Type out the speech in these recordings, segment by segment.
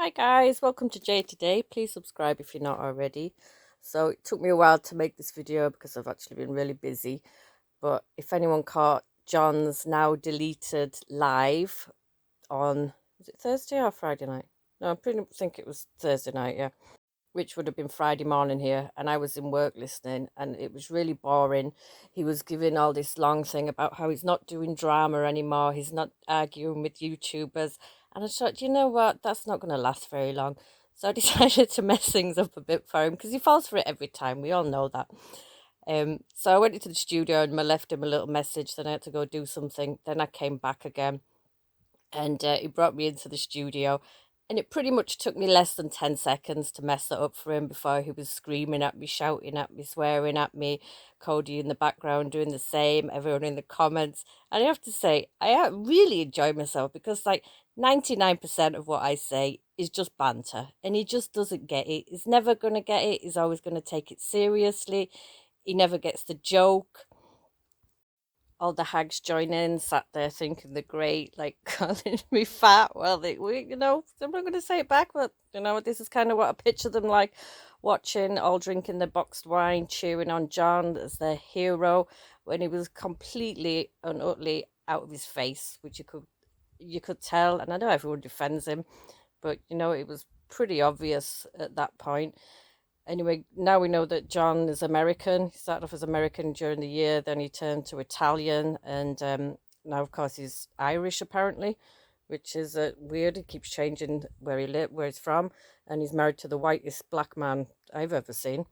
Hi guys, welcome to Jay Today. Please subscribe if you're not already. So it took me a while to make this video because I've actually been really busy. But if anyone caught John's now deleted live on, was it Thursday or Friday night? No, I pretty think it was Thursday night, yeah. Which would have been Friday morning here, and I was in work listening, and it was really boring. He was giving all this long thing about how he's not doing drama anymore, he's not arguing with YouTubers, and I thought, you know what, that's not going to last very long. So I decided to mess things up a bit for him because he falls for it every time. We all know that. So I went into the studio and I left him a little message. Then I had to go do something. Then I came back again, and he brought me into the studio, and it pretty much took me less than 10 seconds to mess it up for him before he was screaming at me, shouting at me, swearing at me, Cody in the background doing the same, everyone in the comments. And I have to say, really enjoy myself because, like, 99% of what I say is just banter, and he just doesn't get it. He's never going to get it. He's always going to take it seriously. He never gets the joke. All the hags join in, sat there thinking they're great, like calling me fat. Well, I'm not going to say it back, but this is kind of what I picture them like, watching, all drinking their boxed wine, cheering on John as their hero when he was completely and utterly out of his face, which you could tell. And I know everyone defends him, but it was pretty obvious at that point. Anyway, now we know that John is American. He started off as American during the year, then he turned to Italian, and now, of course, he's Irish apparently, which is weird. He keeps changing where he's from, and he's married to the whitest black man I've ever seen.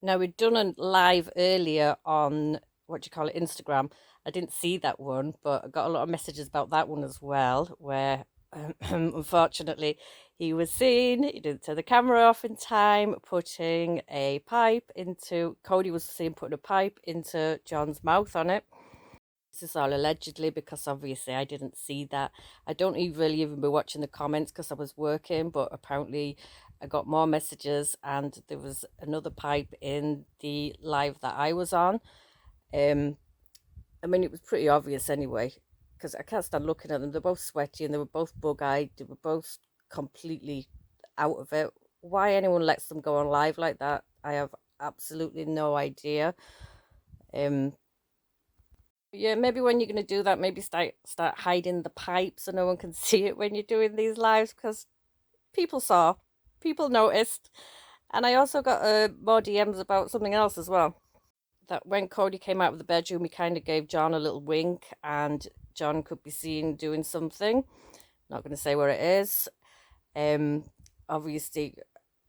Now, we'd done a live earlier on what do you call it, Instagram. I didn't see that one, but I got a lot of messages about that one as well, where unfortunately he was seen, he didn't turn the camera off in time, putting a pipe into, Cody was seen putting a pipe into John's mouth on it. This is all allegedly because obviously I didn't see that. I don't really even be watching the comments because I was working, but apparently I got more messages and there was another pipe in the live that I was on. I mean, it was pretty obvious anyway because I can't stand looking at them. They're both sweaty and they were both bug-eyed. They were both completely out of it. Why anyone lets them go on live like that, I have absolutely no idea. Um, yeah, maybe when you're gonna do that, maybe start hiding the pipe so no one can see it when you're doing these lives because people saw, people noticed, and I also got more DMs about something else as well. That when Cody came out of the bedroom, he kind of gave John a little wink, and John could be seen doing something. Not going to say where it is. Obviously,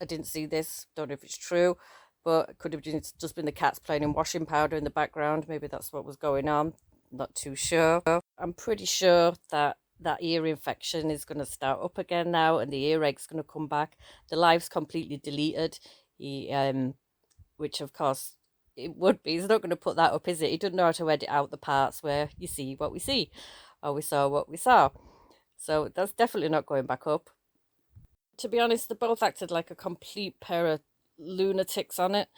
I didn't see this. Don't know if it's true, but it could have just been the cats playing in washing powder in the background. Maybe that's what was going on. Not too sure. I'm pretty sure that ear infection is going to start up again now, and the earache's going to come back. The live's completely deleted. Which of course it would be. He's not going to put that up, is it? He doesn't know how to edit out the parts where you see what we see, or we saw what we saw. So that's definitely not going back up. To be honest, they both acted like a complete pair of lunatics on it.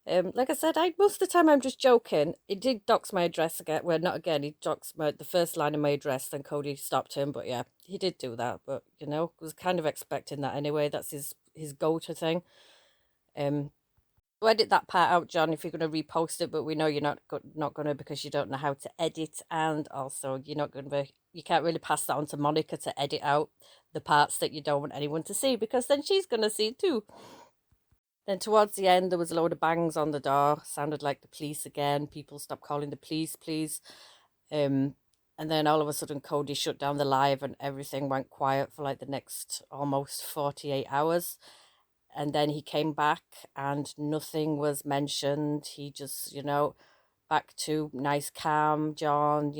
Like I said, most of the time I'm just joking. He did dox my address again. Well, not again. He doxed the first line of my address. Then Cody stopped him. But yeah, he did do that. But was kind of expecting that anyway. That's his go-to thing. Edit that part out, John, if you're going to repost it. But we know you're not going to because you don't know how to edit, and also you can't really pass that on to Monica to edit out the parts that you don't want anyone to see because then she's going to see too. Then towards the end, there was a load of bangs on the door. Sounded like the police again. People stopped calling the police, please. And then all of a sudden, Cody shut down the live and everything went quiet for like the next almost 48 hours. And then he came back and nothing was mentioned. He just, back to nice, calm John,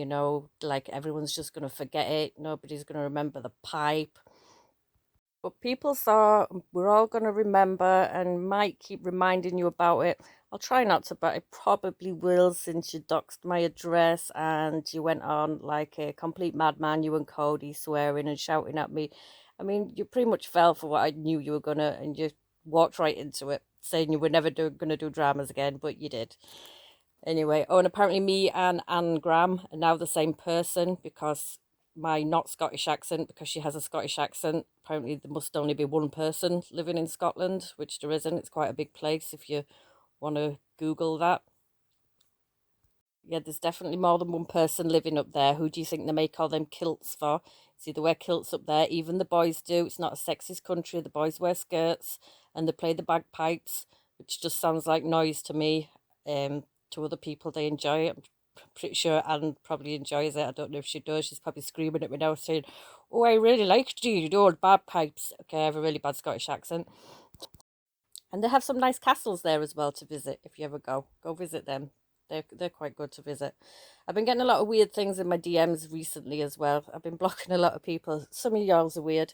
like everyone's just going to forget it. Nobody's going to remember the pipe. But people saw, we're all going to remember and might keep reminding you about it. I'll try not to, but I probably will since you doxed my address and you went on like a complete madman, you and Cody, swearing and shouting at me. I mean, you pretty much fell for what I knew you were going to, and you walked right into it, saying you were never going to do dramas again, but you did. Anyway, and apparently me and Anne Graham are now the same person because my not Scottish accent because she has a Scottish accent. Apparently, there must only be one person living in Scotland, which there isn't. It's quite a big place if you want to Google that. Yeah, there's definitely more than one person living up there. Who do you think they make all them kilts for? See, they wear kilts up there. Even the boys do. It's not a sexist country. The boys wear skirts and they play the bagpipes, which just sounds like noise to me. To other people, they enjoy it. I'm pretty sure Anne probably enjoys it. I don't know if she does. She's probably screaming at me now, saying, "Oh, I really like you, the old bagpipes." Okay, I have a really bad Scottish accent. And they have some nice castles there as well to visit if you ever go. Go visit them. They're quite good to visit. I've been getting a lot of weird things in my DMs recently as well. I've been blocking a lot of people. Some of y'all's are weird.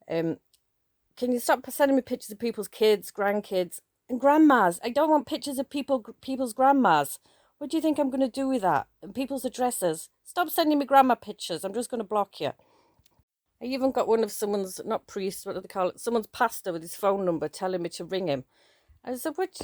Um, can you stop sending me pictures of people's kids, grandkids, and grandmas? I don't want pictures of people's grandmas. What do you think I'm going to do with that? And people's addresses. Stop sending me grandma pictures. I'm just going to block you. I even got one of someone's, not priest, what do they call it? Someone's pastor with his phone number telling me to ring him. I said, what,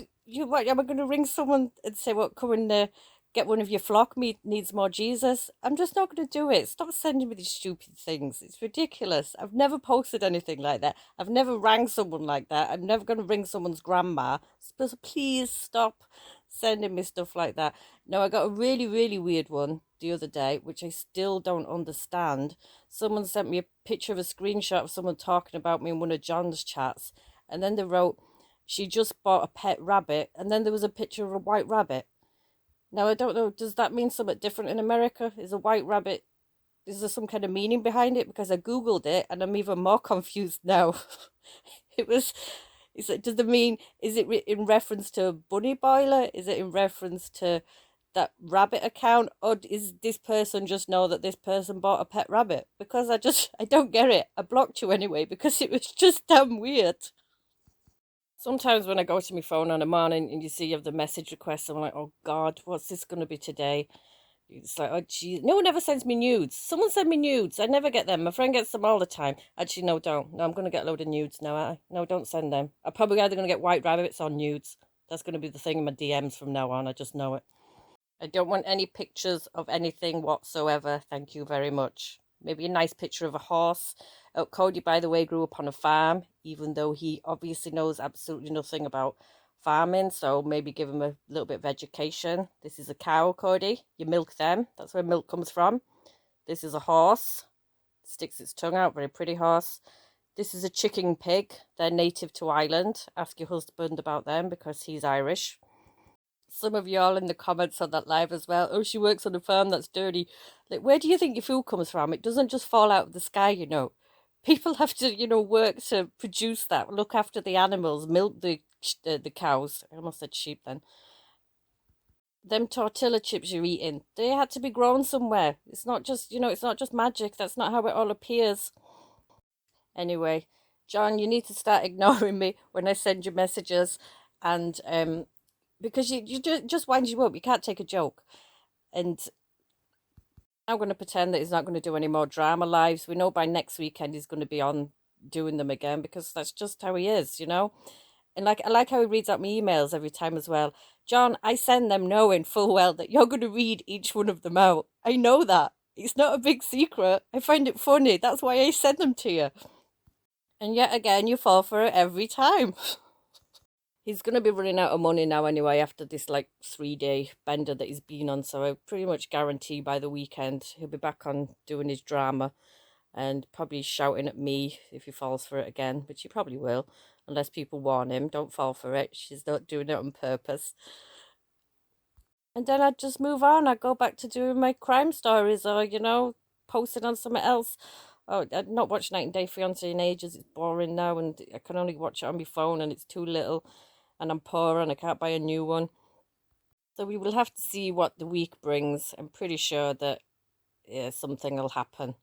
am I going to ring someone and say, what, come and get one of your flock needs more Jesus? I'm just not going to do it. Stop sending me these stupid things. It's ridiculous. I've never posted anything like that. I've never rang someone like that. I'm never going to ring someone's grandma. So please stop sending me stuff like that. No, I got a really, really weird one the other day, which I still don't understand. Someone sent me a picture of a screenshot of someone talking about me in one of John's chats. And then they wrote, she just bought a pet rabbit, and then there was a picture of a white rabbit. Now, I don't know, does that mean something different in America? Is a white rabbit, is there some kind of meaning behind it? Because I Googled it and I'm even more confused now. It was, is it, does it mean, is it in reference to Bunny Boiler? Is it in reference to that rabbit account? Or is this person just know that this person bought a pet rabbit? Because I don't get it. I blocked you anyway because it was just damn weird. Sometimes when I go to my phone on the morning and you see you have the message requests, I'm like, oh God, what's this going to be today? It's like, oh geez, no one ever sends me nudes. Someone send me nudes. I never get them. My friend gets them all the time. Actually, no, don't. No, I'm going to get a load of nudes now. No, don't send them. I'm probably either going to get white rabbits or nudes. That's going to be the thing in my DMs from now on. I just know it. I don't want any pictures of anything whatsoever. Thank you very much. Maybe a nice picture of a horse. Cody, by the way, grew up on a farm, even though he obviously knows absolutely nothing about farming. So maybe give him a little bit of education. This is a cow, Cody. You milk them. That's where milk comes from. This is a horse. Sticks its tongue out. Very pretty horse. This is a chicken pig. They're native to Ireland. Ask your husband about them because he's Irish. Some of y'all in the comments on that live as well. Oh, she works on a farm that's dirty. Like, where do you think your food comes from? It doesn't just fall out of the sky, you know. People have to, work to produce that, look after the animals, milk the cows. I almost said sheep then. Them tortilla chips you're eating, they had to be grown somewhere. It's not just, it's not just magic. That's not how it all appears. Anyway, John, you need to start ignoring me when I send you messages, and because you just wind you up. You can't take a joke. And I'm going to pretend that he's not going to do any more drama lives. We know by next weekend he's going to be on doing them again because that's just how he is. And I like how he reads out my emails every time as well. John, I send them knowing full well that you're going to read each one of them out. I know that. It's not a big secret. I find it funny. That's why I send them to you. And yet again, you fall for it every time. He's going to be running out of money now anyway after this like 3-day bender that he's been on. So I pretty much guarantee by the weekend he'll be back on doing his drama and probably shouting at me if he falls for it again, which he probably will, unless people warn him, don't fall for it. She's not doing it on purpose. And then I'd just move on. I'd go back to doing my crime stories or, posting on something else. Oh, I've not watched Night and Day Fiancé in ages. It's boring now and I can only watch it on my phone and it's too little and I'm poor and I can't buy a new one. So we will have to see what the week brings. I'm pretty sure that something will happen.